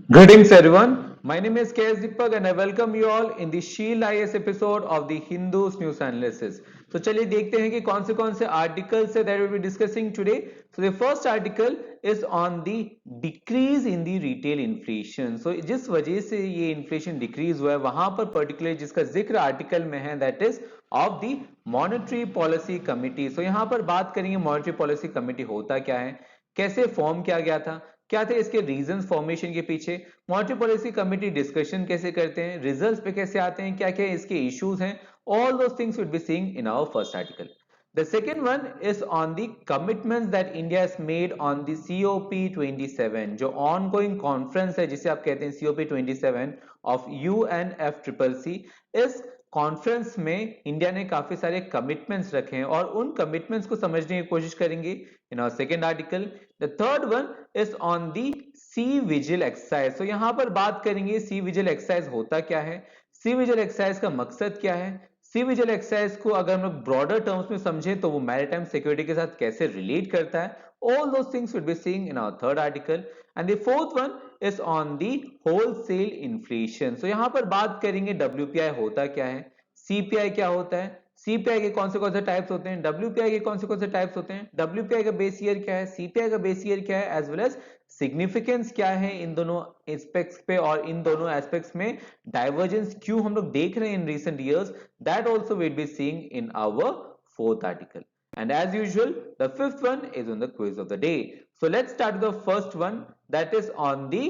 Greetings everyone. My name is KS Deepak and I welcome you all in the Shield IS episode of the Hindus News Analysis. So चलिए देखते हैं कि कौन से articles है that we will be discussing today. So the first article is on the decrease in the retail inflation. So जिस वजह से ये inflation decrease हुआ है वहां पर particularly जिसका जिक्र article में है that is of the Monetary Policy Committee. So यहाँ पर बात करेंगे Monetary Policy Committee होता क्या है, कैसे फॉर्म किया गया था, क्या थे इसके रीजंस फॉर्मेशन के पीछे, मॉनेटरी पॉलिसी कमेटी डिस्कशन कैसे करते हैं, रिजल्ट्स पे कैसे आते हैं, क्या क्या इसके इश्यूज हैं, all those things will be seeing in our first article. The second one is on the commitments that India has made on the COP27, जो ongoing conference है जिसे आप कहते हैं COP27 of UNFCCC. इस कॉन्फ्रेंस में India ने काफी सारे कमिटमेंट्स रखे हैं और उन कमिटमेंट्स को समझने की कोशिश करेंगे in our second article. The third one is on the sea vigil exercise. तो यहां पर बात करेंगे सी विजिल एक्सरसाइज होता क्या है, सी विजिल एक्सरसाइज का मकसद क्या है, सी विजिल एक्सरसाइज को अगर हम लोग ब्रॉडर टर्म्स में समझें तो वो मैरीटाइम सिक्योरिटी के साथ कैसे रिलेट करता है. All those things we'll be seeing in our third article. And the fourth one is on the wholesale inflation. So यहाँ पर बात करेंगे WPI होता क्या है, CPI क्या होता है, CPI के कौन से टाइप्स होते हैं, WPI के कौन से टाइप्स होते हैं, WPI का बेस ईयर क्या है, CPI का बेस ईयर क्या है, एज वेल एज सिग्निफिकेंस क्या है इन दोनों एस्पेक्ट्स पे और इन दोनों एस्पेक्ट्स में डाइवर्जेंस क्यों हम लोग देख रहे हैं in recent years, that also will be seeing in our fourth article. And as usual, the fifth one is on the quiz of the day. So let's start with the first one, that is on the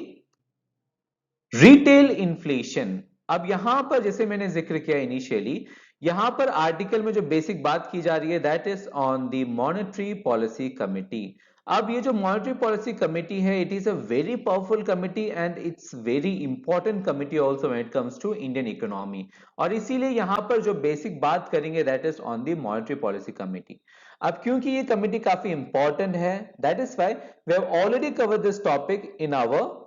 retail inflation. अब यहां पर जैसे मैंने जिक्र किया initially, यहां पर article में जो बेसिक बात की जा रही है that is on the monetary policy committee. अब ये जो मॉनेटरी पॉलिसी कमिटी है it is a very powerful committee and it's very important committee also when it comes to Indian economy. और इसीलिए यहां पर जो बेसिक बात करेंगे that is on the monetary policy committee. अब क्योंकि ये कमिटी काफी इंपॉर्टेंट है that is why we have already covered this topic in our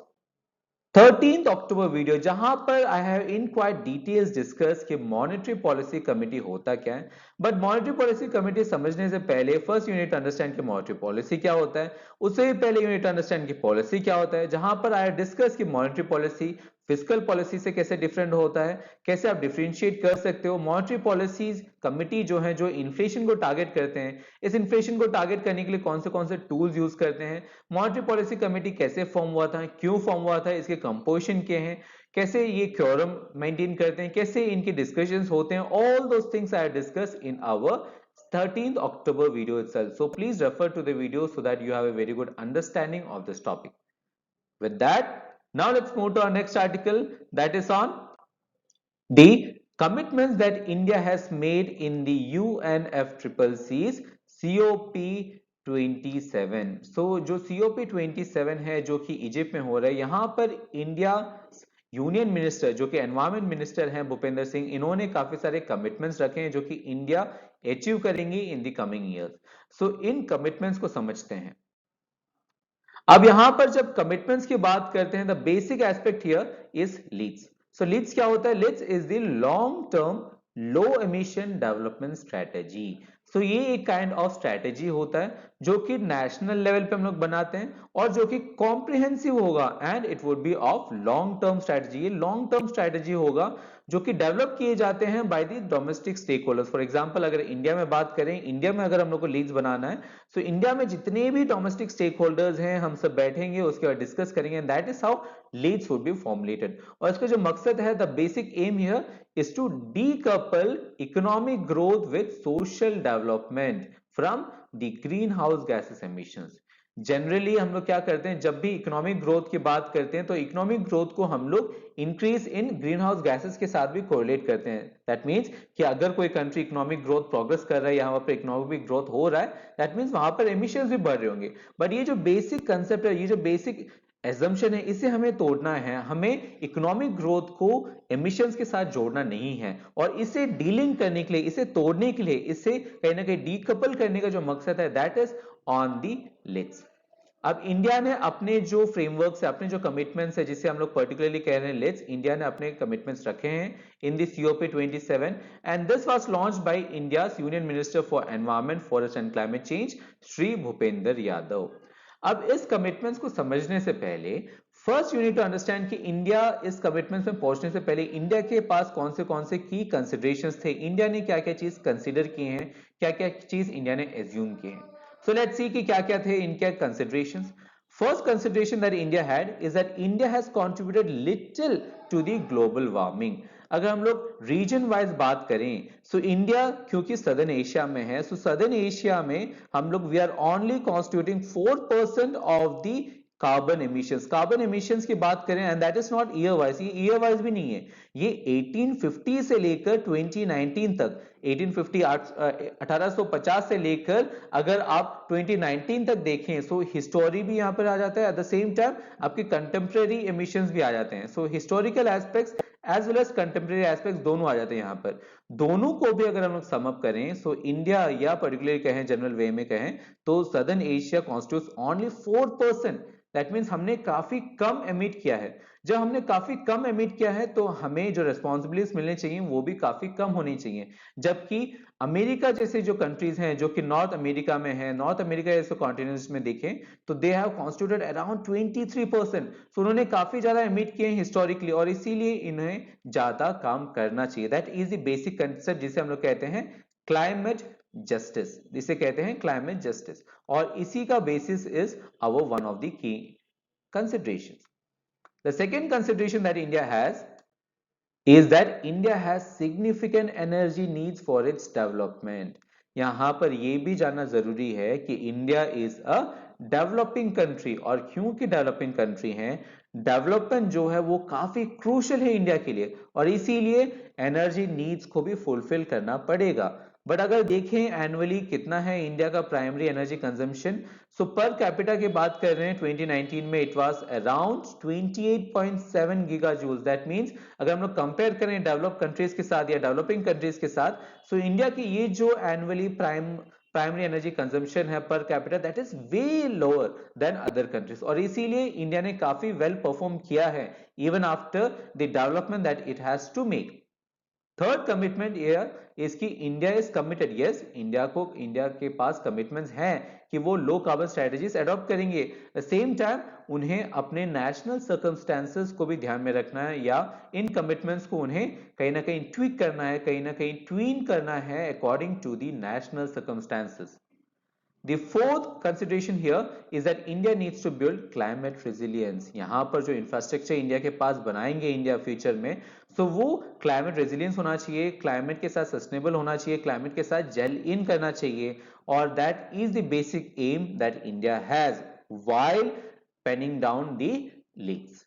13th October video, जहां पर I have in quite details discuss कि मॉनेटरी पॉलिसी कमेटी होता क्या है. बट मॉनेटरी पॉलिसी कमेटी समझने से पहले फर्स्ट यूनिट अंडरस्टैंड कि मॉनेटरी पॉलिसी क्या होता है, उससे भी पहले यूनिट अंडरस्टैंड कि पॉलिसी क्या होता है, जहां पर आई डिस्कस कि मॉनेटरी पॉलिसी फिस्कल पॉलिसी से कैसे डिफरेंट होता है, कैसे आप डिफरेंशिएट कर सकते हो. मॉनेटरी पॉलिसीज कमिटी जो है जो इन्फ्लेशन को टारगेट करते हैं, इस इन्फ्लेशन को टारगेट करने के लिए कौन से टूल्स यूज करते हैं, मॉनेटरी पॉलिसी कमेटी कैसे फॉर्म हुआ था, क्यों फॉर्म हुआ था, इसके कंपोजिशन क्या है, कैसे ये क्योरम मेंटेन करते हैं, कैसे इनके डिस्कशंस होते हैं. All those things I discuss in our 13th October video itself. So please refer to the video so that you have a very good understanding of this topic. With that, now let's move to our next article, that is on the commitments that India has made in the UNFCCC's COP27. So जो COP27 है जो कि Egypt में हो रहा है, यहाँ पर इंडिया यूनियन मिनिस्टर जो कि एनवायरमेंट मिनिस्टर हैं भूपेंद्र सिंह, इन्होंने काफी सारे कमिटमेंट्स रखे हैं जो कि इंडिया अचीव करेंगी in the coming years. So in commitments को समझते हैं. अब यहां पर जब कमिटमेंट्स की बात करते हैं the basic aspect here is LEDS. So LEDS क्या होता है, LEDS is the long term low emission development strategy. So ये एक काइंड ऑफ स्ट्रेटेजी होता है जो कि नेशनल लेवल पे हम लोग बनाते हैं और जो कि कॉम्प्रिहेंसिव होगा and it would be of long term strategy. ये लॉन्ग टर्म स्ट्रेटेजी होगा जो कि डेवलप किए जाते हैं by the domestic stakeholders. For example अगर इंडिया में बात करें, इंडिया में अगर हम लोग को लीड्स बनाना है सो इंडिया में जितने भी डोमेस्टिक स्टेक होल्डर्स हैं हम सब बैठेंगे, उसके बाद डिस्कस करेंगे and that is how LEDS would be formulated. और इसका जो मकसद है, the basic aim here is to decouple economic growth with social development from the greenhouse gases emissions. Generally हम लोग क्या करते हैं, जब भी इकोनॉमिक ग्रोथ की बात करते हैं तो इकोनॉमिक ग्रोथ को हम लोग increase in green house gases के साथ भी कोरिलेट करते हैं. दैट मींस कि अगर कोई कंट्री इकोनॉमिक ग्रोथ प्रोग्रेस कर रहा है या वहां पर इकोनॉमिक ग्रोथ हो रहा है, दैट मींस वहां पर एमिशंस भी बढ़ रहे होंगे. बट ये जो बेसिक कंसेप्ट है, ये जो बेसिक एजम्पशन है, इसे हमें तोड़ना है. हमें इकोनॉमिक ग्रोथ को एमिशंस के साथ जोड़ना नहीं है और इसे डीलिंग करने के लिए, इसे तोड़ने के लिए, इसे कहीं ना कहीं डीकपल करने का जो मकसद है दैट इज ऑन दी लिट्स. अब इंडिया ने अपने जो फ्रेमवर्क से, अपने जो कमिटमेंट्स है जिसे हम लोग पर्टिकुलरली कह रहे हैं लिट्स, इंडिया ने अपने कमिटमेंट्स रखे हैं in the COP27 and this was launched by India's union minister for environment, forest and climate change Shri Bhupender Yadav. अब इस कमिटमेंट्स को समझने से पहले first you need to understand कि इंडिया इस कमिटमेंट्स में पहुंचने से पहले इंडिया के पास कौन से की कंसिडरेशंस थे, इंडिया ने क्या क्या चीज कंसिडर किए हैं, क्या क्या चीज इंडिया ने एज्यूम किए हैं। सो लेट्स सी कि क्या क्या थे इनके considerations. First consideration that India had is that India has contributed little to the global warming. अगर हम लोग रीजन वाइज बात करें, सो इंडिया क्योंकि सदर्न एशिया में है, सो सदर्न एशिया में हम लोग we are only constituting 4% of the carbon emissions की बात करें, and that is not year wise, ये ईयर वाइज भी नहीं है, ये 1850 से लेकर 2019 तक, 1850 से लेकर अगर आप 2019 तक देखें, सो हिस्टोरी भी यहां पर आ जाता है, एट द सेम टाइम आपके कंटेम्प्रेरी एमिशंस भी आ जाते हैं। So historical aspects as well as contemporary aspects दोनों आ जाते हैं यहां पर। दोनों को भी अगर हम लोग सम अप करें, सो इंडिया या पर्टिकुलरली कहें जनरल वे में कहें तो southern Asia constitutes only 4%। That means हमने काफी कम एमिट किया है। जब हमने काफी कम एमिट किया है तो हमें जो रेस्पॉन्सिबिलिटीज मिलने चाहिए वो भी काफी कम होनी चाहिए। जबकि अमेरिका जैसे जो कंट्रीज हैं जो कि नॉर्थ अमेरिका में है, नॉर्थ अमेरिका जैसे कॉन्टिनेंट्स में देखें तो दे हैव कॉन्स्टिट्यूटेड अराउंड 23%। सो उन्होंने काफी ज्यादा एमिट किए हिस्टोरिकली और इसीलिए इन्हें ज्यादा काम करना चाहिए। That is the basic concept जिसे हम लोग कहते हैं क्लाइमेट जस्टिस, जिसे कहते हैं क्लाइमेट जस्टिस, और इसी का basis is hour one of the key considerations. The second consideration that India has is that India has significant energy needs for its development. यहां पर यह भी जानना जरूरी है कि India is a developing country, और क्योंकि डेवलपिंग कंट्री है, डेवलपमेंट जो है वो काफी क्रूशियल है इंडिया के लिए, और इसीलिए एनर्जी नीड्स को भी फुलफिल करना पड़ेगा। बट अगर देखें एनुअली कितना है इंडिया का प्राइमरी एनर्जी कंजम्पशन, सो पर कैपिटा की बात कर रहे हैं 2019 में it was around 28.7 giga joules. That means अगर हम लोग कंपेयर करें डेवलप कंट्रीज के साथ या डेवलपिंग कंट्रीज के साथ, सो इंडिया की ये जो एनुअली प्राइमरी एनर्जी कंजम्पशन है per capita, that is way lower than other countries, और इसीलिए इंडिया ने काफी वेल परफॉर्म किया है even after the development that it has to make. Third commitment is कि India is committed, yes India के पास कमिटमेंट्स हैं कि वो लो कार्बन स्ट्रेटजीज अडॉप्ट करेंगे। सेम टाइम उन्हें अपने नेशनल सर्कमस्टेंसेस को भी ध्यान में रखना है, या इन कमिटमेंट्स को उन्हें कहीं ना कहीं ट्वीक करना है, कहीं ना कहीं ट्वीन करना है according to the national circumstances. The fourth consideration here is that India needs to build climate resilience. यहाँ पर जो इंफ्रास्ट्रक्चर इंडिया के पास बनाएंगे इंडिया फ्यूचर में, सो वो क्लाइमेट रेजिलियंस होना चाहिए, क्लाइमेट के साथ सस्टेनेबल होना चाहिए, क्लाइमेट के साथ जेल इन करना चाहिए, और that is the basic aim that India has while penning down the LEDS.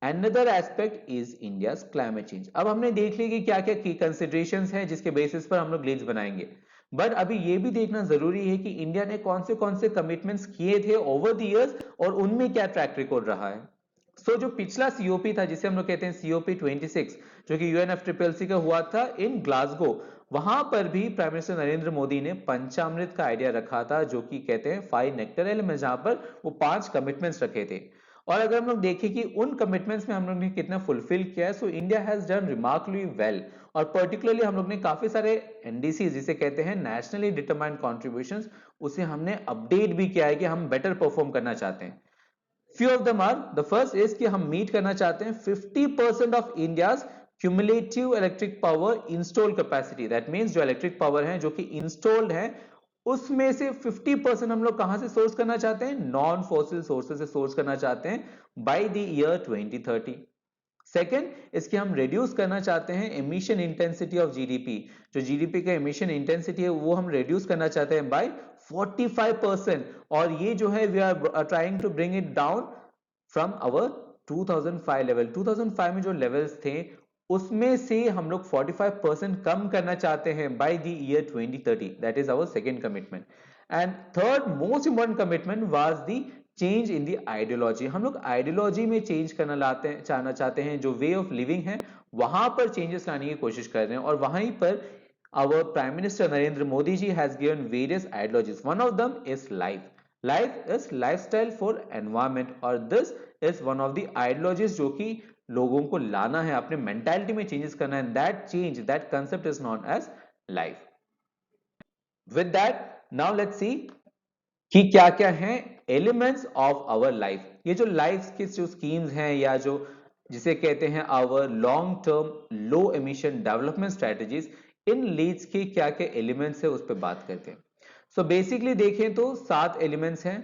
Another aspect is India's climate change. अब हमने देख लिया कि क्या क्या की कंसिडरेशंस हैं जिसके बेसिस पर हम लोग लीड्स बनाएंगे, बट अभी ये भी देखना जरूरी है कि इंडिया ने कौन से कमिटमेंट्स किए थे ओवर द इयर्स और उनमें क्या ट्रैक रिकॉर्ड रहा है। सो जो पिछला सीओपी था जिसे हम लोग कहते हैं सीओपी 26 जो कि यूएनएफसीसीसी का हुआ था इन ग्लासगो, वहां पर भी प्राइम मिनिस्टर नरेंद्र मोदी ने पंचामृत का आइडिया रखा था जो कि कहते हैं 5 नेक्टर एलिमेंट्स, जहां पर वो 5 कमिटमेंट्स रखे थे। और अगर हम लोग देखें कि उन कमिटमेंट्स में हम लोग ने कितना फुलफिल किया है, so India has done remarkably well, और पर्टिकुलरली हम लोग ने काफी सारे एनडीसी जिसे कहते हैं नेशनली डिटरमाइंड कॉन्ट्रीब्यूशंस, उसे हमने अपडेट भी किया है कि हम बेटर परफॉर्म करना चाहते हैं। Few of them are, the first is कि हम मीट करना चाहते हैं 50% ऑफ India's cumulative electric power install capacity. That means जो इलेक्ट्रिक पावर है जो कि इंस्टॉल्ड है उसमें से 50% हम लोग कहां से सोर्स करना चाहते हैं, नॉन फॉसिल सोर्सेज से सोर्स करना चाहते हैं बाय द ईयर 2030। सेकेंड, इसके हम रिड्यूस करना चाहते हैं एमिशन इंटेंसिटी ऑफ जीडीपी, जो जीडीपी का एमिशन इंटेंसिटी है वो हम रिड्यूस करना चाहते हैं बाय 45%, और ये जो है we are trying to bring it down from our 2005 level. 2005 में जो लेवल्स थे उसमें से हम लोग 45% कम करना चाहते हैं by the year 2030। That is our second commitment. And third most important commitment was the change in the ideology. हम लोग आइडियोलॉजी में चेंज करना चाहते हैं, जो वे ऑफ लिविंग है वहां पर चेंजेस लाने की कोशिश कर रहे हैं, और वहीं पर our prime minister Narendra Modi ji has given various ideologies. One of them is life is lifestyle for environment, और this is one of the ideologies जो कि लोगों को लाना है, अपने मेंटालिटी में चेंजेस करना है, that change, that concept is known as life. With that, now let's see कि क्या क्या हैं एलिमेंट्स ऑफ आवर लाइफ। ये जो लाइफ की जो स्कीम्स हैं या जो जिसे कहते हैं our long term low emission development strategies, in LEDS के क्या क्या एलिमेंट्स है उस पर बात करते हैं। सो बेसिकली देखें तो 7 एलिमेंट्स हैं।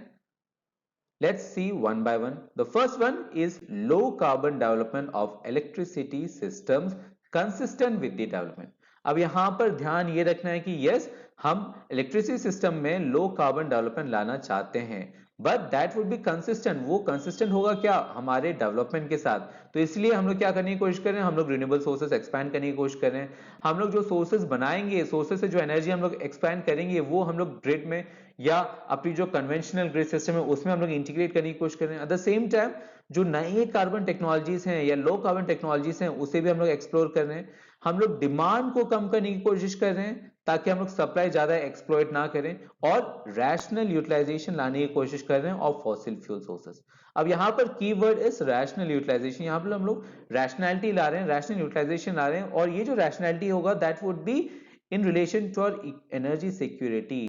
Let's see one by one. The first one is low carbon development of electricity systems consistent with the development. अब यहां पर ध्यान ये रखना है कि यस, हम इलेक्ट्रिसिटी सिस्टम में लो कार्बन डेवलपमेंट लाना चाहते हैं, but that would be consistent. वो कंसिस्टेंट होगा क्या, हमारे डेवलपमेंट के साथ। तो इसलिए हम लोग क्या करने की कोशिश कर रहे हैं, हम लोग रिन्यूएबल सोर्सेस एक्सपैंड करने की कोशिश कर रहे हैं। हम लोग जो सोर्सेस बनाएंगे, सोर्सेस से जो एनर्जी हम लोग एक्सपैंड करेंगे, वो हम लोग ग्रिड में या अपनी जो कन्वेंशनल ग्रिड सिस्टम है उसमें हम लोग इंटीग्रेट करने की कोशिश कर रहे हैं। एट द सेम टाइम जो नए कार्बन टेक्नोलॉजीज हैं या लो कार्बन टेक्नोलॉजीज हैं उसे भी हम लोग एक्सप्लोर कर रहे हैं। हम लोग डिमांड को कम करने की कोशिश कर रहे हैं ताकि हम लोग सप्लाई ज्यादा एक्सप्लॉइट ना करें, और रैशनल यूटिलाइजेशन लाने की कोशिश कर रहे हैं ऑफ फॉसिल फ्यूल सोर्सेस। अब यहाँ पर कीवर्ड इज रैशनल यूटिलाइजेशन। यहाँ पर हम लोग रैशनैलिटी ला रहे हैं, रैशनल यूटिलाइजेशन ला रहे हैं, और ये जो रैशनैलिटी होगा that would be in relation to our energy security.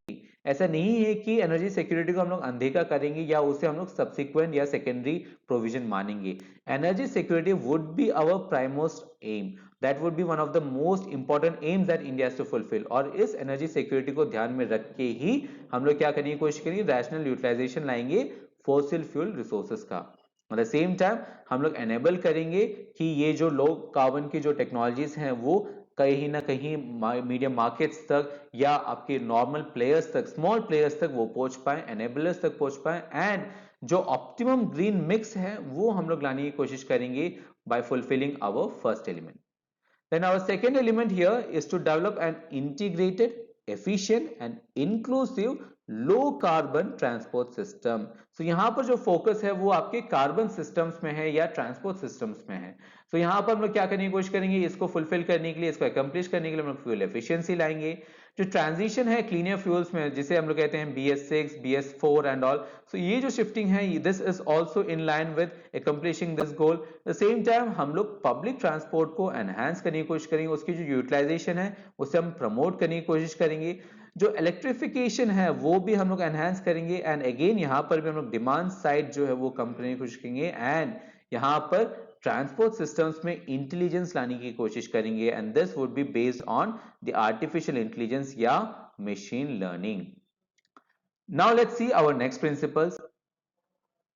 ऐसा नहीं है कि एनर्जी सिक्योरिटी को हम लोग अनदेखा करेंगे या उसे हम लोग सब्सिक्वेंट या सेकेंडरी प्रोविजन मानेंगे। Energy security would be our primemost aim, that would be one of the most important aims that India has to fulfil. और इस एनर्जी सिक्योरिटी को ध्यान में रख के ही हम लोग क्या करने की कोशिश करेंगे, रैशनल यूटिलाइजेशन लाएंगे फॉसिल फ्यूल रिसोर्सेज का। एट द सेम टाइम हम लोग एनेबल करेंगे कि ये जो लो कार्बन की जो टेक्नोलॉजीज हैं वो कहीं ना कहीं मीडियम मार्केट्स तक या आपके नॉर्मल प्लेयर्स तक, स्मॉल प्लेयर्स तक वो पहुंच पाए, एनेबलर्स तक पहुंच पाए, एंड जो ऑप्टिमम ग्रीन मिक्स है वो हम लोग लाने की कोशिश करेंगे by fulfilling our first element. Then our second element here is to develop an integrated, efficient and inclusive low carbon transport system. So यहाँ पर जो फोकस है वो आपके कार्बन सिस्टम्स में है या ट्रांसपोर्ट सिस्टम्स में है। तो यहाँ पर हम लोग क्या करने की कोशिश करेंगे, इसको फुलफिल करने के लिए, इसको अकम्प्लिश करने के लिए हम लोग फ्यूल एफिशिएंसी लाएंगे। जो ट्रांजिशन है क्लीनर फ्यूल्स में, जिसे हम लोग कहते हैं BS6, BS4 एंड ऑल, सो ये जो शिफ्टिंग है this is also in line with accomplishing this goal. The same time हम लोग पब्लिक ट्रांसपोर्ट को एनहांस करने की कोशिश करेंगे, उसकी जो यूटिलाइजेशन है उसे हम प्रमोट करने की कोशिश करेंगे। जो इलेक्ट्रिफिकेशन है वो भी हम लोग एनहांस करेंगे, एंड अगेन यहाँ पर भी हम लोग डिमांड साइड जो है वो कम करने की कोशिश करेंगे, एंड यहाँ पर ट्रांसपोर्ट सिस्टम्स में इंटेलिजेंस लाने की कोशिश करेंगे, and this would be based on the artificial intelligence या machine learning. Now let's see our next principles.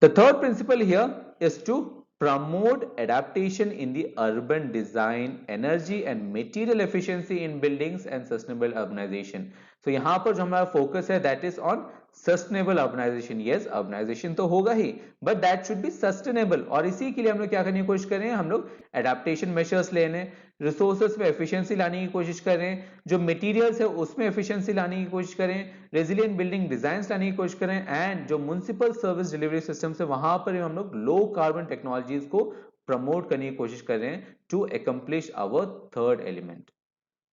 The third principle here is to promote adaptation in the urban design, energy and material efficiency in buildings and sustainable urbanization. So यहाँ पर जो हमारा focus है that is on sustainable urbanization. Yes, urbanization तो होगा ही, but that should be sustainable. और इसी के लिए हम लोग क्या करने की कोशिश कर रहे हैं, हम लोग adaptation measures लेने, रिसोर्सेस में एफिशिएंसी लाने की कोशिश करें, जो मटेरियल्स है उसमें एफिशिएंसी लाने की कोशिश करें, रेजिलिएंट बिल्डिंग डिजाइन्स लाने की कोशिश करें, एंड जो म्युनिसिपल सर्विस डिलीवरी सिस्टम है वहां पर हम लोग लो कार्बन टेक्नोलॉजीज को प्रमोट करने की कोशिश कर रहे हैं to accomplish our third element.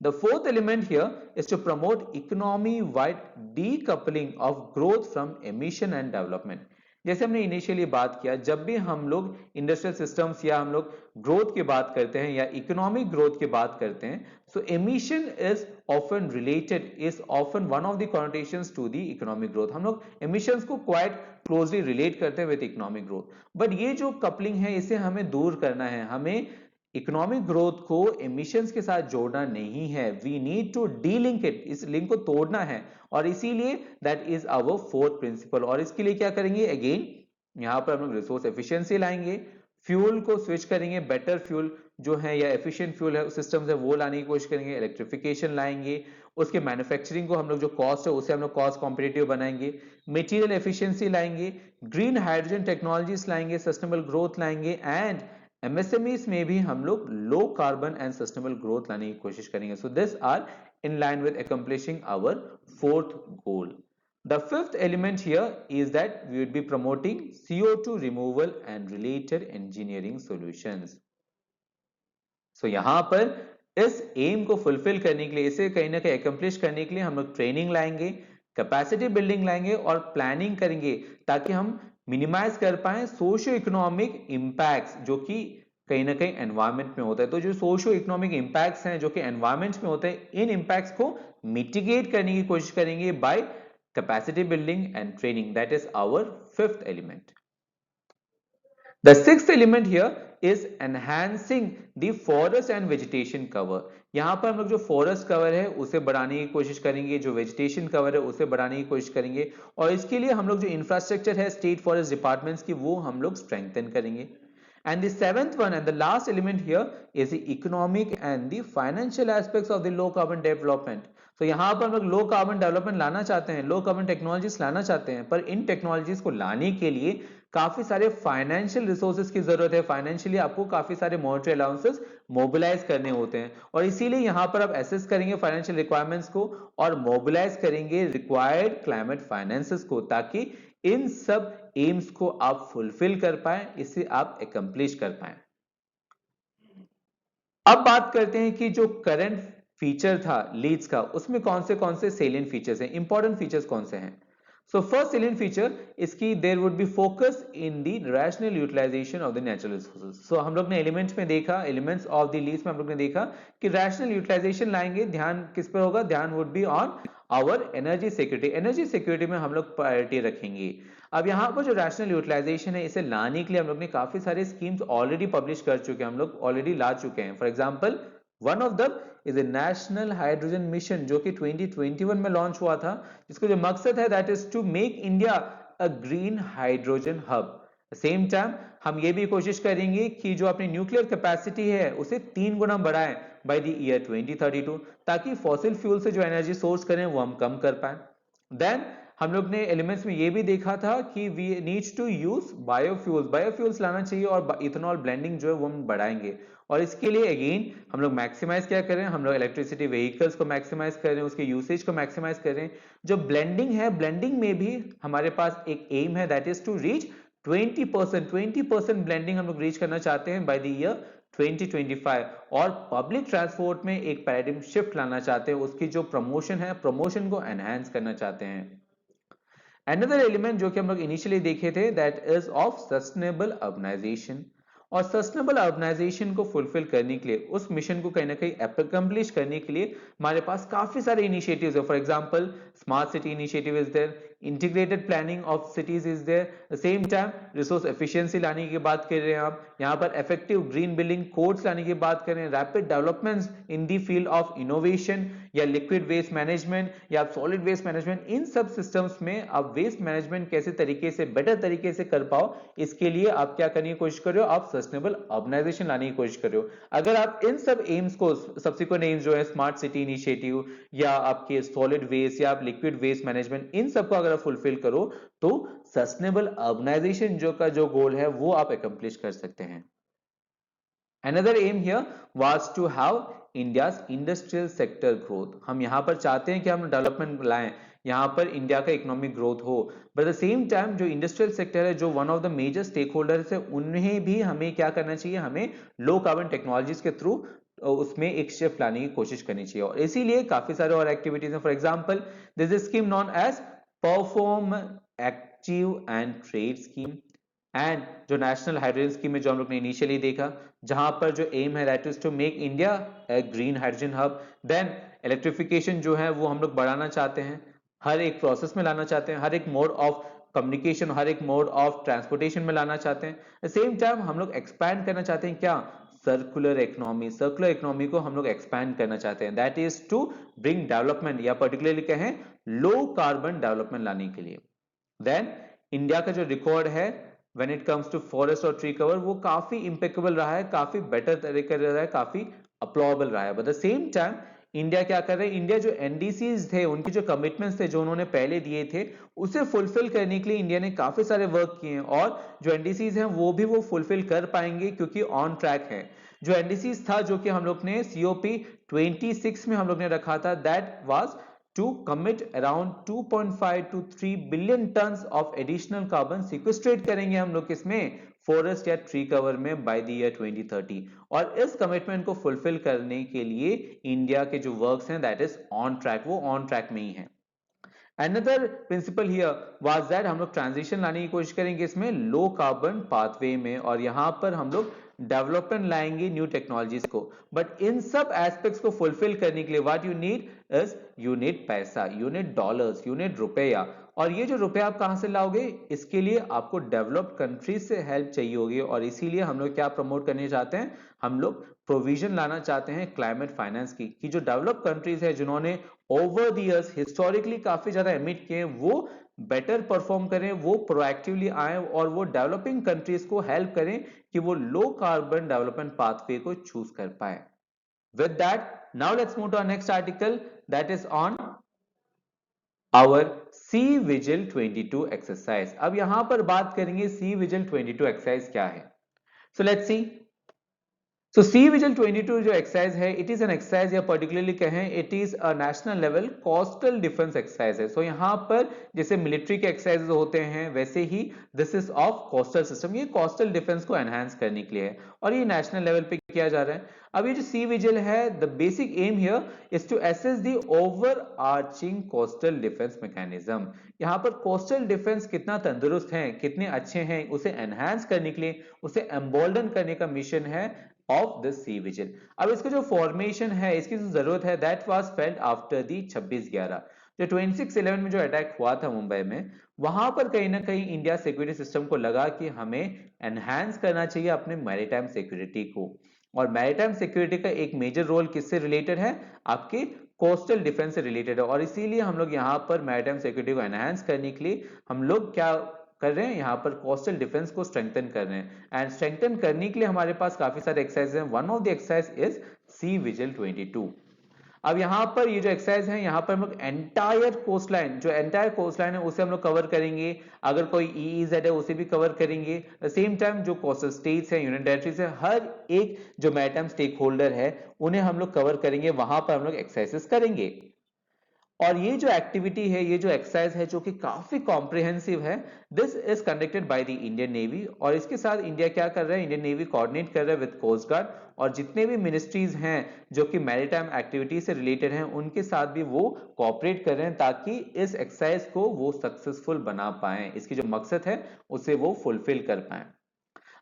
The fourth element here is to promote economy-wide decoupling of growth from emission and development. जैसे हमने इनिशियली बात किया, जब भी हम लोग इंडस्ट्रियल सिस्टम्स या हम लोग ग्रोथ की बात करते हैं या इकोनॉमिक ग्रोथ की बात करते हैं, so emission is often related, is often one of the connotations to the economic growth. हम लोग एमिशंस को क्वाइट क्लोजली रिलेट करते हैं विद इकोनॉमिक ग्रोथ, बट ये जो कपलिंग है इसे हमें दूर करना है। हमें इकोनॉमिक ग्रोथ को एमिशंस के साथ जोड़ना नहीं है, we need to delink it, इस लिंक को तोड़ना है, और इसीलिए that is our fourth principle. और इसके लिए क्या करेंगे, अगेन यहां पर हम लोग रिसोर्स एफिशिएंसी लाएंगे, फ्यूल को स्विच करेंगे, बेटर फ्यूल जो है या एफिशिएंट फ्यूल है सिस्टम है वो लाने की कोशिश करेंगे, इलेक्ट्रिफिकेशन लाएंगे, उसके मैन्युफैक्चरिंग को हम लोग जो कॉस्ट है उसे हम लोग कॉस्ट कॉम्पिटिटिव बनाएंगे, मटेरियल एफिशिएंसी लाएंगे, ग्रीन हाइड्रोजन टेक्नोलॉजीज लाएंगे, सस्टेनेबल ग्रोथ लाएंगे, एंड MSMEs में भी हम लोग low carbon and sustainable growth लाने की कोशिश करेंगे। So this are in line with accomplishing our fourth goal. The fifth element here is that we would be promoting CO2 removal and related engineering solutions. So यहाँ पर इस M को fulfil करने के लिए, इसे कहीं ना कहीं accomplish करने के लिए हम लोग ट्रेनिंग लाएंगे, कैपेसिटी बिल्डिंग लाएंगे और प्लानिंग करेंगे ताकि हम मिनिमाइज कर पाए सोशियो इकोनॉमिक इंपैक्ट्स जो कि कहीं ना कहीं एनवायरमेंट में होता है। तो जो सोशियो इकोनॉमिक इंपैक्ट्स हैं जो कि एनवायरमेंट में होते हैं, इन इंपैक्ट्स को मिटिगेट करने की कोशिश करेंगे bye capacity building and training. That is our fifth element. The sixth element here is enhancing the forest and vegetation cover. यहाँ पर हम लोग जो फॉरेस्ट कवर है उसे बढ़ाने की कोशिश करेंगे, जो वेजिटेशन कवर है उसे बढ़ाने की कोशिश करेंगे, और इसके लिए हम लोग जो इंफ्रास्ट्रक्चर है स्टेट फॉरेस्ट डिपार्टमेंट्स की वो हम लोग स्ट्रेंथन करेंगे. And the seventh one and the last element here is the economic and the financial aspects of the low carbon development. तो यहाँ पर हम लोग लो कार्बन डेवलपमेंट लाना चाहते हैं, लो कार्बन टेक्नोलॉजीज लाना चाहते हैं, पर इन टेक्नोलॉजीज को लाने के लिए काफी सारे फाइनेंशियल रिसोर्सेज की जरूरत है. फाइनेंशियली आपको काफी सारे मॉनेटरी अलाउंसेस मोबिलाइज करने होते हैं, और इसीलिए यहाँ पर आप एसेस करेंगे फाइनेंशियल रिक्वायरमेंट्स को और मोबिलाइज करेंगे रिक्वायर्ड क्लाइमेट फाइनेंसेस को, ताकि इन सब एम्स को आप फुलफिल कर पाए, इसे आप एकम्प्लिश कर पाए. अब बात करते हैं कि जो करंट फीचर था लीड्स का, उसमें कौन से सेलिएंट फीचर्स हैं, इंपॉर्टेंट फीचर्स कौन से हैं. सो फर्स्ट सेलिएंट फीचर इसकी there would be focus in the rational utilisation of the natural resources. So हम लोग ने एलिमेंट्स में देखा, एलिमेंट्स ऑफ द लीड्स में हम लोग ने देखा कि रैशनल यूटिलाइजेशन लाएंगे. ध्यान किस पर होगा, ध्यान would be on our energy security. Energy security में हम लोग प्रायोरिटी रखेंगे. अब यहाँ पर जो रैशनल यूटिलाइजेशन है इसे लाने के लिए हम लोग ने काफी सारे स्कीम्स ऑलरेडी पब्लिश कर चुके हैं, हम लोग ऑलरेडी ला चुके हैं. For example one of the is a national hydrogen mission जो कि 2021 में लॉन्च हुआ था, जिसको जो मकसद है that is to make India a green hydrogen hub. Same time हम ये भी कोशिश करेंगे कि जो अपनी न्यूक्लियर कैपेसिटी है उसे 3 गुना बढ़ाएं बाय द ईयर 2032, ताकि फॉसिल फ्यूल से जो एनर्जी सोर्स करें वो हम कम कर पाए. देन हम लोग ने एलिमेंट्स में ये भी देखा था कि we needs to use biofuels लाना चाहिए, और इथेनॉल ब्लेंडिंग जो है वो हम बढ़ाएंगे. और इसके लिए अगेन हम लोग मैक्सिमाइज क्या करें, हम लोग इलेक्ट्रिसिटी व्हीकल्स को मैक्सिमाइज करें, उसके यूसेज को मैक्सिमाइज करें. जो ब्लेंडिंग है, ब्लेंडिंग में भी हमारे पास एक एम है that is to reach 20% blending हम लोग रीच करना चाहते हैं बाय द ईयर 2025. और पब्लिक ट्रांसपोर्ट में एक पैराडिग्म शिफ्ट लाना चाहते हैं, उसकी जो प्रमोशन है, प्रमोशन को एनहांस करना चाहते हैं. अनदर एलिमेंट जो कि हम लोग इनिशियली देखे थे that is of sustainable urbanization. और सस्टेनेबल अर्बनाइजेशन को फुलफिल करने के लिए, उस मिशन को कहीं ना कहीं अकम्प्लिश करने के लिए हमारे पास काफी सारे इनिशिएटिव्स है. For example smart city initiative is there, integrated planning of cities is there. Same time resource efficiency लाने की बात कर रहे हैं आप, यहाँ पर इफेक्टिव ग्रीन बिल्डिंग कोड्स लाने की बात करें, rapid developments in the field of innovation या लिक्विड वेस्ट मैनेजमेंट या सॉलिड वेस्ट मैनेजमेंट. इन सब सिस्टम्स में आप वेस्ट मैनेजमेंट कैसे तरीके से, बेटर तरीके से कर पाओ, इसके लिए आप क्या करने की कोशिश कर रहे हो, आप सस्टेनेबल अर्बनाइजेशन लाने की कोशिश कर रहे हो. अगर आप इन सब एम्स को, सब्सिक्वेंट एम्स जो है स्मार्ट सिटी इनिशिएटिव या आपके सॉलिड वेस्ट या आप लिक्विड वेस्ट मैनेजमेंट, इन सबको अगर आप फुलफिल करो तो सस्टेनेबल अर्बनाइजेशन जो गोल है वो आप अकम्प्लिश कर सकते हैं. Another aim here was to have India's industrial sector growth. हम यहाँ पर चाहते हैं कि हम डेवलपमेंट लाएं, यहाँ पर इंडिया का इकोनॉमिक ग्रोथ हो, but at the same time जो इंडस्ट्रियल सेक्टर है, जो one of the major stakeholders है, उन्हें भी हमें क्या करना चाहिए, हमें लो कार्बन टेक्नोलॉजीज के थ्रू उसमें एक शिफ्ट लाने की कोशिश करनी चाहिए. और इसीलिए काफी सारे और एक्टिविटीज हैं. For example this is scheme known as perform एक्टिव एंड ट्रेड स्कीम, एंड जो नेशनल हाइड्रोजन स्कीम है जो हम लोग ने इनिशियली देखा, जहां पर जो एम है that is to make India a green hydrogen hub. Then electrification जो है वो हम लोग बढ़ाना चाहते हैं, हर एक प्रोसेस में लाना चाहते हैं, हर एक मोड ऑफ कम्युनिकेशन, हर एक मोड ऑफ ट्रांसपोर्टेशन में लाना चाहते हैं. एट द सेम टाइम हम लोग एक्सपैंड करना चाहते हैं क्या, सर्कुलर इकोनॉमी को हम लोग एक्सपैंड करना चाहते हैं, that is to bring development या पर्टिकुलरली कहें लो कार्बन डेवलपमेंट लाने के लिए. देन इंडिया का जो रिकॉर्ड है when it comes to forest और tree cover वो काफी impeccable रहा है, काफी बेटर तरीके रहा है, काफी अपलॉबल रहा है. But the same time India क्या कर रहा है, इंडिया जो एनडीसीज थे, उनके जो कमिटमेंट्स थे जो उन्होंने पहले दिए थे, उसे फुलफिल करने के लिए इंडिया ने काफी सारे वर्क किए हैं, और जो एनडीसीज हैं वो भी वो फुलफिल कर पाएंगे क्योंकि ऑन ट्रैक है. जो एनडीसीज था जो कि हम लोग ने सीओपी 26 में हम लोग ने रखा था, that was to commit around 2.5 to 3 billion tons of additional carbon sequestrate करेंगे हम लोग इसमें फॉरेस्ट या ट्री कवर में बाय द ईयर 2030. और इस कमिटमेंट को फुलफिल करने के लिए इंडिया के जो वर्क्स हैं दैट इज ऑन ट्रैक, वो ऑन ट्रैक में ही है. Another principle here was that हम लोग ट्रांजिशन लाने की कोशिश करेंगे इसमें लो कार्बन पाथवे में, और यहाँ पर हम लोग डेवलपमेंट लाएंगे न्यू टेक्नोलॉजीज को। बट इन सब एस्पेक्ट्स को फुलफिल करने के लिए what you need is, you need पैसा, you need dollars, you need रुपया। और ये जो रुपया आप कहां से लाओगे, इसके लिए आपको डेवलप्ड कंट्रीज से हेल्प चाहिए होगी, और इसीलिए हम लोग क्या प्रमोट करने चाहते हैं, हम लोग प्रोविजन लाना चाहते हैं क्लाइमेट फाइनेंस की, कि जो डेवलप्ड कंट्रीज है जिन्होंने ओवर द इयर्स हिस्टोरिकली काफी ज्यादा एमिट किए, वो बेटर परफॉर्म करें, वो प्रोएक्टिवली आए और वो डेवलपिंग कंट्रीज को हेल्प करें कि वो लो कार्बन डेवलपमेंट पाथवे को चूज कर पाए। With that now let's move to our next article that is on our Sea Vigil 22 exercise. अब यहां पर बात करेंगे सी विजिल 22 एक्सरसाइज क्या है। So let's see. So C Vigil 22 जो एक्सरसाइज है, इट इज एन एक्सरसाइज, या पर्टिकुलरली कहें it is a national level coastal defence exercise है। सो यहाँ पर जैसे मिलिट्री के एक्सरसाइज होते हैं वैसे ही this is of coastal system, ये कोस्टल डिफेंस को एनहांस करने के लिए है और ये नेशनल लेवल पे किया जा रहा है। अब ये जो सी विजिल है, the basic aim here is to assess the overarching coastal defence mechanism. यहाँ पर कोस्टल डिफेंस कितना तंदुरुस्त है, कितने अच्छे हैं, उसे एनहांस करने के लिए, उसे एम्बोल्डन करने का मिशन है ऑफ द सी विजिल। अब इसका जो फॉर्मेशन है, इसकी जो जरूरत है, that was felt after the 26/11 जो 26/11 में जो अटैक हुआ था मुंबई में, वहां पर कहीं ना कहीं इंडिया सिक्योरिटी सिस्टम को लगा कि हमें एनहांस करना चाहिए अपने मैरीटाइम सिक्योरिटी को। और मैरीटाइम सिक्योरिटी का एक मेजर रोल किससे रिलेटेड है, आपके कोस्टल डिफेंस से रिलेटेड है, और इसीलिए हम लोग यहाँ पर मैरीटाइम सिक्योरिटी को एनहांस करने के लिए हम लोग क्या कर रहे हैं, यहाँ पर कोस्टल डिफेंस को स्ट्रेंथन कर रहे हैं। एंड स्ट्रेंथन करने के लिए हमारे पास काफी सारे एक्सरसाइज हैं। One of the exercise is Sea Vigil 22। अब यहाँ पर ये जो एक्सरसाइज है, यहाँ पर हम लोग एंटायर कोस्ट लाइन, जो एंटायर कोस्ट लाइन है उसे हम लोग कवर करेंगे, अगर कोई ईईजेड है उसे भी कवर करेंगे। सेम टाइम जो कोस्टल स्टेट्स है, यूनियन टेरिटरीज है, हर एक जो मैरीटाइम स्टेक होल्डर है उन्हें हम लोग कवर करेंगे, वहां पर हम लोग एक्सरसाइजेस करेंगे। और ये जो एक्टिविटी है, ये जो एक्सरसाइज है, जो कि काफी कॉम्प्रिहेंसिव है, this is conducted by the Indian navy. और इसके साथ इंडिया क्या कर रहा है, इंडियन नेवी कोऑर्डिनेट कर रहा है विद कोस्ट गार्ड, और जितने भी मिनिस्ट्रीज हैं जो कि मैरीटाइम एक्टिविटी से रिलेटेड हैं उनके साथ भी वो कोऑपरेट कर रहे हैं, ताकि इस एक्सरसाइज को वो सक्सेसफुल बना पाए, इसकी जो मकसद है उसे वो फुलफिल कर पाए।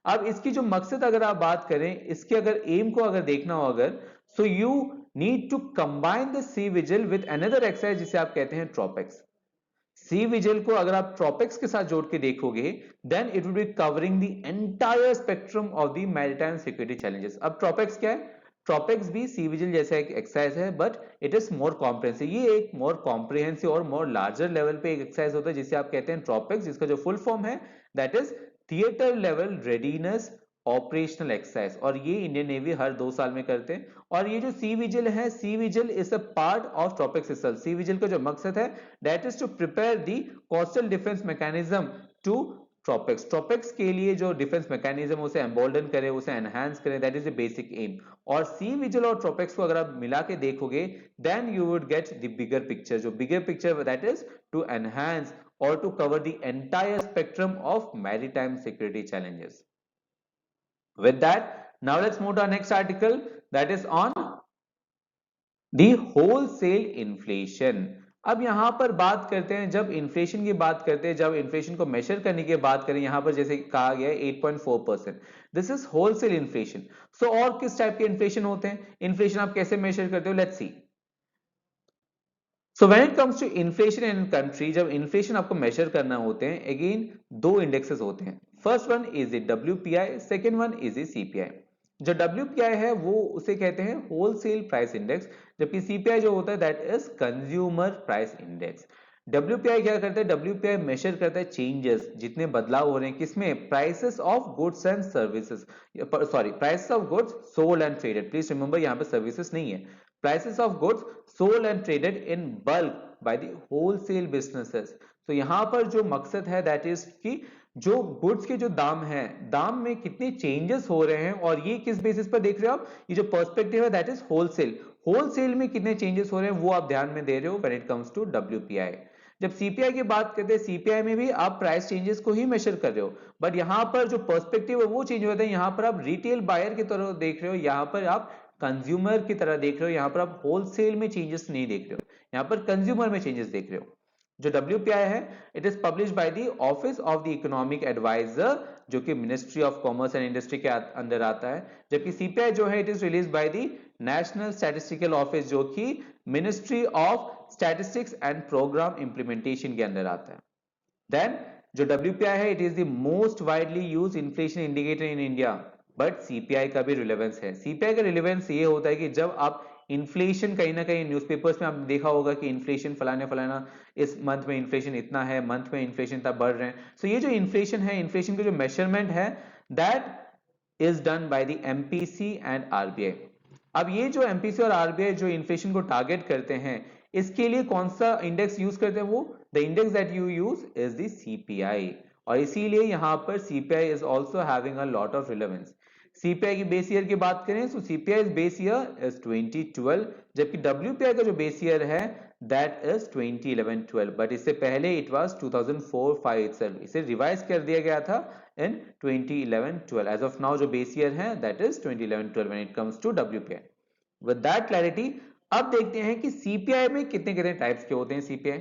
अब इसकी जो मकसद अगर आप बात करें, इसके अगर एम को अगर देखना हो, अगर so you need to combine the Sea Vigil with another exercise जिसे आप कहते हैं ट्रोपेक्स। सी विजिल को अगर आप ट्रोपेक्स के साथ जोड़ के देखोगे, then it will be covering the entire spectrum of the maritime security challenges. अब ट्रोपेक्स क्या है, ट्रोपेक्स भी सी विजिल जैसा एक एक्सरसाइज है, but it is more comprehensive, ये एक मोर कॉम्प्रिहेंसिव और मोर लार्जर लेवल पे एक एक्सरसाइज होता है जिसे आप कहते हैं ट्रोपेक्स, जिसका जो फुल फॉर्म है that is theatre level readiness operational exercise, और ये इंडियन नेवी हर 2 साल में करते हैं। और ये जो सी विजिल है, sea vigil is a part of TROPEX itself. Sea vigil का जो मकसद है that is to prepare the coastal defence mechanism to TROPEX. TROPEX के लिए जो डिफेंस मैकेनिज्म उसे एम्बोल्डन करे, उसे एनहांस करे, that is the basic aim. और सी विजिल और ट्रोपेक्स को अगर आप मिला के देखोगे, then you would get the bigger picture, जो bigger picture that is to enhance or to cover the entire spectrum of maritime security challenges. With that, now let's move to our next article that is on the wholesale inflation. अब यहां पर बात करते हैं, जब inflation की बात करते हैं, जब इन्फ्लेशन को मेजर करने की बात करें, यहां पर जैसे कहा गया है 8.4%, दिस इज होलसेल इन्फ्लेशन। सो और किस टाइप के इन्फ्लेशन होते हैं, इन्फ्लेशन आप कैसे मेजर करते हो, let's see. So when it comes to inflation in country, जब इन्फ्लेशन आपको मेजर करना होते हैं, अगेन 2 इंडेक्सेस होते हैं। First one is the WPI, second one is the CPI. जो डब्ल्यूपीआई है वो उसे कहते हैं होलसेल प्राइस इंडेक्स, जबकि सीपीआई जो होता है that is consumer price index. WPI क्या करता है, डब्ल्यूपीआई मेजर करता है चेंजेस, जितने बदलाव हो रहे हैं किसमें, prices of goods and services, sorry prices of goods sold and traded, please remember यहाँ पे सर्विसेज नहीं है, prices of goods sold and traded in bulk by the wholesale businesses। तो यहां पर जो मकसद है दैट इज कि जो गुड्स के जो दाम है, दाम में कितने चेंजेस हो रहे हैं, और ये किस बेसिस पर देख रहे हो आप, ये जो पर्सपेक्टिव है दैट इज होलसेल, होलसेल में कितने चेंजेस हो रहे हैं वो आप ध्यान में दे रहे हो when it comes to WPI. जब सीपीआई की बात करते हैं, सीपीआई में भी आप प्राइस चेंजेस को ही मेजर कर रहे हो, बट यहां पर जो पर्सपेक्टिव है वो चेंज होता है, यहां पर आप रिटेल बायर की तरह देख रहे हो, यहां पर आप कंज्यूमर की तरह देख रहे हो, यहां पर आप होलसेल में चेंजेस नहीं देख रहे हो, यहां पर कंज्यूमर में चेंजेस देख रहे हो। जो WPI है it is publish by the office of the economic advisor, जो कि ministry of commerce and industry के अंदर आता है, जबकि CPI जो है it is release by the national statistical office, जो कि ministry of statistics and programme implementation के अंदर आता है। देन जो WPI है it is the most widely use inflation indicator in India, but CPI का भी रिलेवेंस है। CPI का रिलेवेंस ये होता है कि जब आप इन्फ्लेशन, कहीं ना कहीं न्यूज़पेपर्स में आपने देखा होगा कि इन्फ्लेशन फलाने फलाना, इस मंथ में इन्फ्लेशन इतना है, मंथ में इन्फ्लेशन इतना बढ़ रहे हैं। सो ये जो इन्फ्लेशन है, इन्फ्लेशन का जो मेजरमेंट है that is done by the MPC and RBI। अब ये जो MPC और RBI जो इन्फ्लेशन को टारगेट करते हैं, इसके लिए कौन सा इंडेक्स यूज करते हैं? वो the index that you use is the CPI, और इसीलिए यहां पर CPI is also having a lot of relevance. CPI की बेस ईयर की बात करें तो CPI बेस ईयर इज 2012, जबकि WPI का जो बेस ईयर है दैट इज 2011-12, बट इससे पहले इट वाज 2004-5 itself। इसे रिवाइज कर दिया गया था इन 2011-12। एज ऑफ नाउ जो बेस ईयर है that is 2011-12 when it comes to WPI। With that clarity, अब देखते हैं कि CPI में कितने कितने टाइप्स के होते हैं CPI।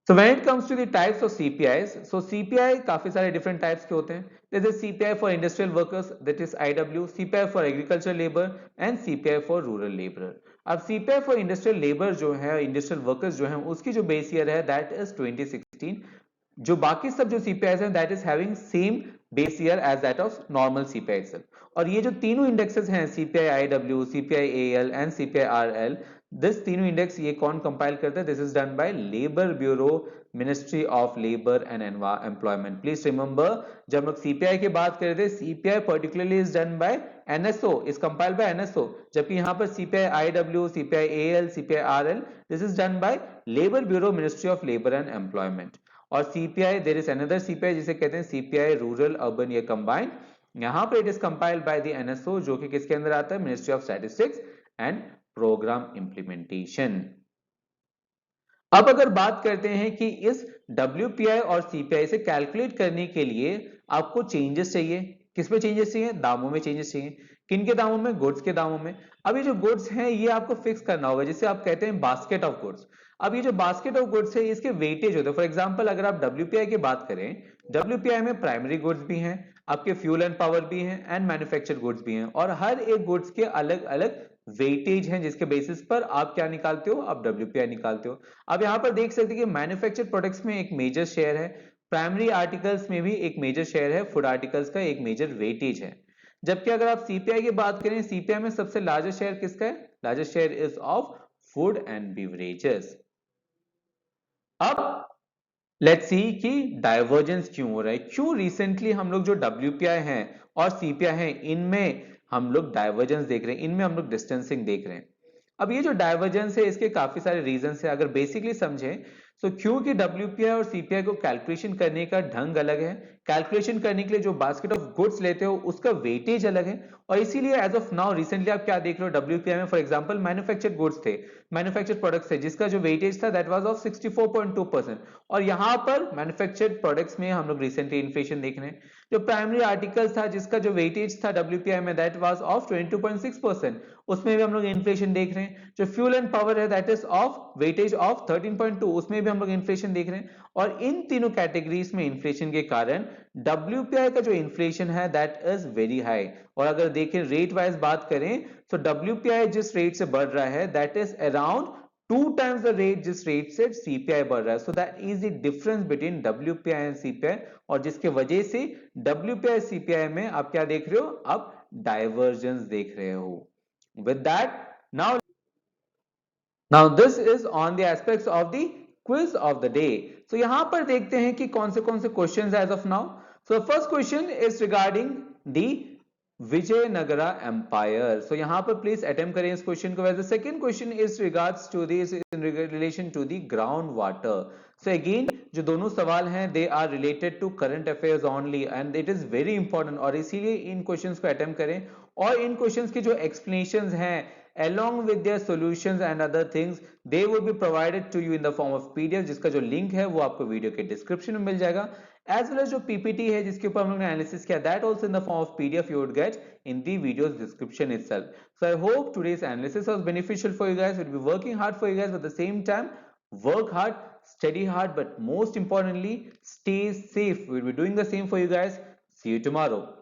So when it comes to the types of CPIs, so CPI काफी सारे different types के होते हैं, जैसे CPI for industrial workers that is IW, CPI for agricultural labor and CPI for rural laborer। अब CPI for industrial labor जो है, industrial workers जो है, उसकी जो base year है that is 2016। जो बाकी सब जो CPIs हैं that is having same base year as that of normal CPI itself। और ये जो तीनों indexes हैं CPI IW, CPI AL and CPI RL, this तीनों इंडेक्स ये कौन कंपाइल करता है? This is done by labour bureau, ministry of labour and employment. Please remember, जब हम लोग CPI की बात कर रहे थे, CPI particularly is done bye NSO, is compiled bye NSO, जबकि यहां पर CPI IW, CPI AL, CPI RL, this is done by labour bureau, ministry of labour and employment. और CPI, there is another CPI जिसे कहते हैं CPI rural urban या combined, यहां पर it is compiled by the NSO, जो कि किसके अंदर आता है? Ministry of statistics and programme implementation. अब अगर बात करते हैं कि इस WPI और CPI से कैलकुलेट करने के लिए आपको चेंजेस चाहिए, किसमें चेंजेस चाहिए? दामों में चेंजेस चाहिए। किन के दामों में? गुड्स के दामों में। अब ये जो गुड्स हैं ये आपको फिक्स करना होगा, जिसे आप कहते हैं बास्केट ऑफ गुड्स। अब ये जो बास्केट ऑफ गुड्स है इसके वेटेज होते हैं। फॉर एग्जांपल अगर आप WPI की बात करें, WPI में प्राइमरी गुड्स भी हैं, आपके फ्यूल एंड पावर भी हैं एंड मैन्युफैक्चर्ड गुड्स भी हैं, और हर एक गुड्स के अलग अलग वेटेज हैं जिसके बेसिस पर आप क्या निकालते हो? आप WPI निकालते हो। अब यहां पर देख सकते हैं कि मैन्युफैक्चर्ड प्रोडक्ट्स में एक मेजर शेयर है, प्राइमरी आर्टिकल्स में भी एक मेजर शेयर है, फूड आर्टिकल्स का एक मेजर वेटेज है। जबकि अगर आप CPI की बात करें, CPI में सबसे लार्जेस्ट शेयर किसका है? Largest share is of food and beverages. अब लेट्स सी कि डाइवर्जेंस क्यों हो रहा है, क्यों रिसेंटली हम लोग जो WPI हैं और CPI हैं इनमें हम लोग डाइवर्जेंस देख रहे हैं, इनमें हम लोग डिस्टेंसिंग देख रहे हैं। अब ये जो डाइवर्जेंस है इसके काफी सारे रीजंस है। अगर बेसिकली समझें तो क्योंकि WPI और CPI को कैलकुलेशन करने का ढंग अलग है, कैलकुलेशन करने के लिए जो बास्केट ऑफ गुड्स लेते हो उसका वेटेज अलग है, और इसीलिए एज ऑफ नाउ रिसेंटली आप क्या देख रहे हो? WPI में फॉर एग्जांपल मैन्युफैक्चर्ड गुड्स थे, मैन्युफैक्चर्ड प्रोडक्ट्स थे, जिसका जो वेटेज था दैट वाज ऑफ 64.2%, और यहां पर मैन्युफैक्चर्ड प्रोडक्ट्स में हम लोग रिसेंटली इन्फ्लेशन देख रहे हैं। जो प्राइमरी आर्टिकल्स था जिसका जो वेटेज था WPI में दैट वाज ऑफ 22.6%, उसमें भी हम लोग इन्फ्लेशन देख रहे हैं। जो फ्यूल एंड पावर है that is of weightage of 13.2, उसमें भी हम लोग इन्फ्लेशन देख रहे हैं। और इन तीनों कैटेगरीज में इन्फ्लेशन के कारण WPI का जो इन्फ्लेशन है दैट इज वेरी हाई। और अगर देखें रेट वाइज बात करें तो WPI जिस रेट से बढ़ रहा है that is around 2 times the rate जिस रेट से CPI बढ़ रहा है। So that is the difference between WPI and CPI, और जिसके वजह से WPI CPI में आप क्या देख रहे हो? आप डाइवर्जेंस देख रहे हो। With that, now this is on the aspects of the quiz of the day. So यहां पर देखते हैं कि कौन से questions as of now. So first question is regarding the Vijayanagara empire. So यहां पर प्लीज अटेम्प्ट करें इस क्वेश्चन को। वैसे second question is regards to this in relation to the ground water. So again जो दोनों सवाल हैं they are related to current affairs only and it is very important, और इसीलिए इन क्वेश्चंस को अटेम्प्ट करें। और इन क्वेश्चंस की जो एक्सप्लेनेशंस हैं along with their solutions and other things they will be provided to you in the form of PDF, जिसका जो लिंक है वो आपको वीडियो के डिस्क्रिप्शन में मिल जाएगा, as well as जो PPT है जिसके ऊपर हम लोग ने एनालिसिस किया that also in the form of PDF you would get in the video's description itself. So I hope today's analysis was beneficial for you guys. We'll be working hard for you guys, but at the same time work hard, study hard, but most importantly, stay safe. We'll be doing the same for you guys. See you tomorrow.